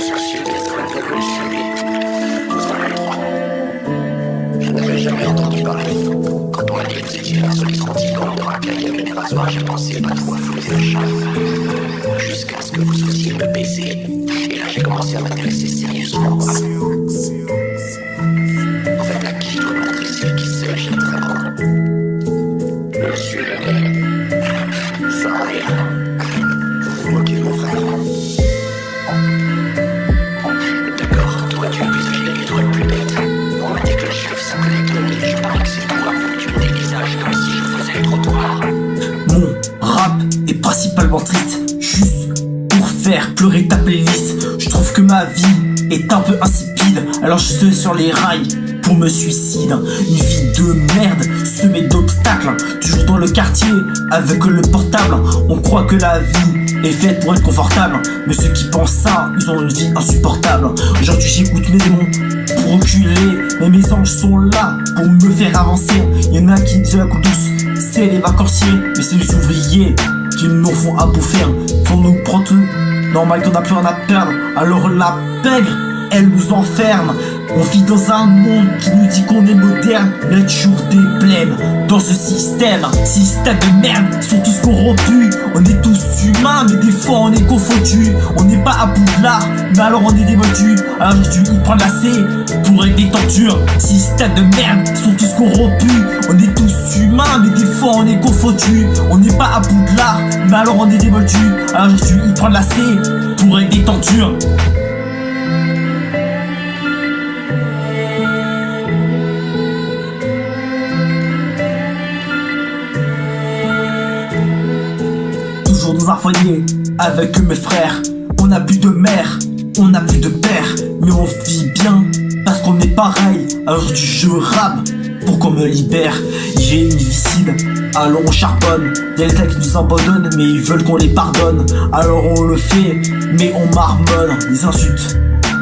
vous cherchiez des zones de rue chérie, vous en avez droit. Je n'avais jamais entendu parler. Quand on m'a dit que vous étiez un solide anticorps de racaille avec des rasoirs, j'ai pensé pas trop à fouler la chasse. Jusqu'à ce que vous osiez me baiser. Et là, j'ai commencé à m'intéresser sérieusement. En fait, à qui je dois m'adresser, qui sais-je être? Monsieur le maire. Sans rien. Vous vous moquez de mon frère. D'accord, toi tu es plus âgé et toi le plus bête. On m'a dit que le chef s'appelait Tony. Je parie que c'est toi que tu me dévisages comme si je faisais le trottoir. Mon rap est principalement triste, juste pour faire pleurer ta playlist. Je trouve que ma vie est un peu insipide, alors je suis sur les rails pour me suicide. Une vie de merde, semée d'obstacles, toujours dans le quartier avec le portable. On croit que la vie est faite pour être confortable, mais ceux qui pensent ça, ils ont une vie insupportable. Aujourd'hui j'écoute mes démons pour reculer, mais mes anges sont là pour me faire avancer. Y'en a qui disent la coupe douce, c'est les vacanciers, mais c'est les ouvriers qui nous font à bouffer. On nous prend tout, normal qu'on a plus rien à perdre, alors la pègre, elle nous enferme. On vit dans un monde qui nous dit qu'on est moderne, mais il y a toujours des blèmes dans ce système. Système de merde, ils sont tous corrompus. On est tous humains, mais des fois on est confondus. On n'est pas à Poudlard, mais alors on est des motus. Alors aujourd'hui ils prennent la C pour être des tentures. Système de merde, ils sont tous corrompus. On est tous humains, mais des fois on est confondus. On n'est pas à Poudlard, mais alors on est des motus. Alors aujourd'hui ils prennent la C pour être des tentures. Toujours dans un foyer avec mes frères. On n'a plus de mère, on n'a plus de père, mais on vit bien parce qu'on est pareil. Alors je rappe pour qu'on me libère. J'ai une vie cible, alors on charbonne. Y'a l'État qui nous abandonne, mais ils veulent qu'on les pardonne. Alors on le fait, mais on marmonne. Les insultes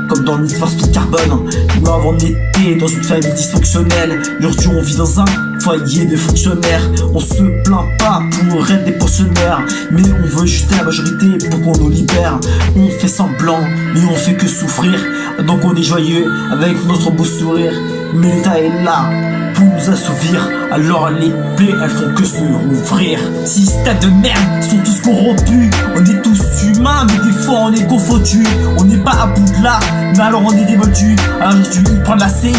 comme dans Need for Speed Carbone. Nous avant on était dans une famille dysfonctionnelle. Aujourd'hui on vit dans un foyer de fonctionnaires. On se plaint pas pour être des pensionnaires, mais on veut juste la majorité pour qu'on nous libère. On fait semblant, mais on fait que souffrir. Donc on est joyeux avec notre beau sourire, mais l'État est là pour nous assouvir. Alors les plaies elles font que se rouvrir. Système de merde, ils sont tous corrompus. On est tous humains, mais des fois on est confondus. On n'est pas à Poudlard, mais alors on est des motus. Alors aujourd'hui ils prennent la C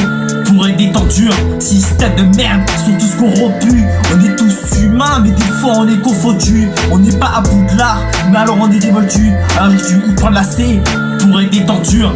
pour être des tentures. Système de merde, ils sont tous corrompus. On est tous humains, mais des fois on est confondus. On n'est pas à Poudlard, mais alors on est des motus. Alors aujourd'hui ils prennent la C pour être des tentures.